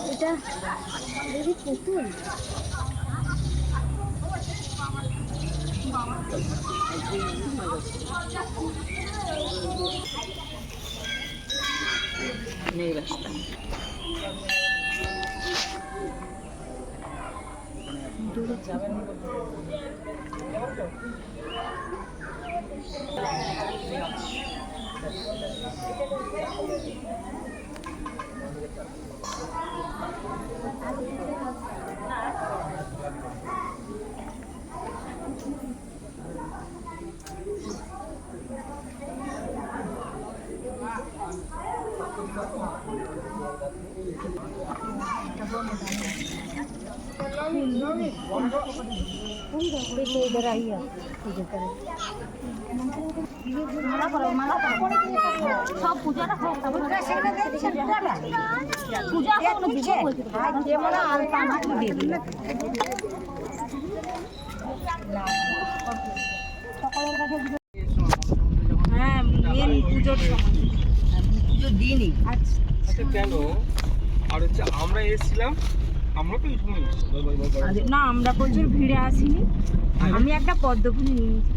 এটা দেখি পুতুল নেই রাস্তা দূরে যাবেন इधर आई है सब पूजा হ্যাঁ মেন পুজোর সময় পুজোর দিনই আচ্ছা কেন আর হচ্ছে আমরা এসেছিলাম আমরা তো এই সময় না আমরা প্রচুর ভিড়ে আসিনি আমি একটা পদ্মফুল নিয়েছি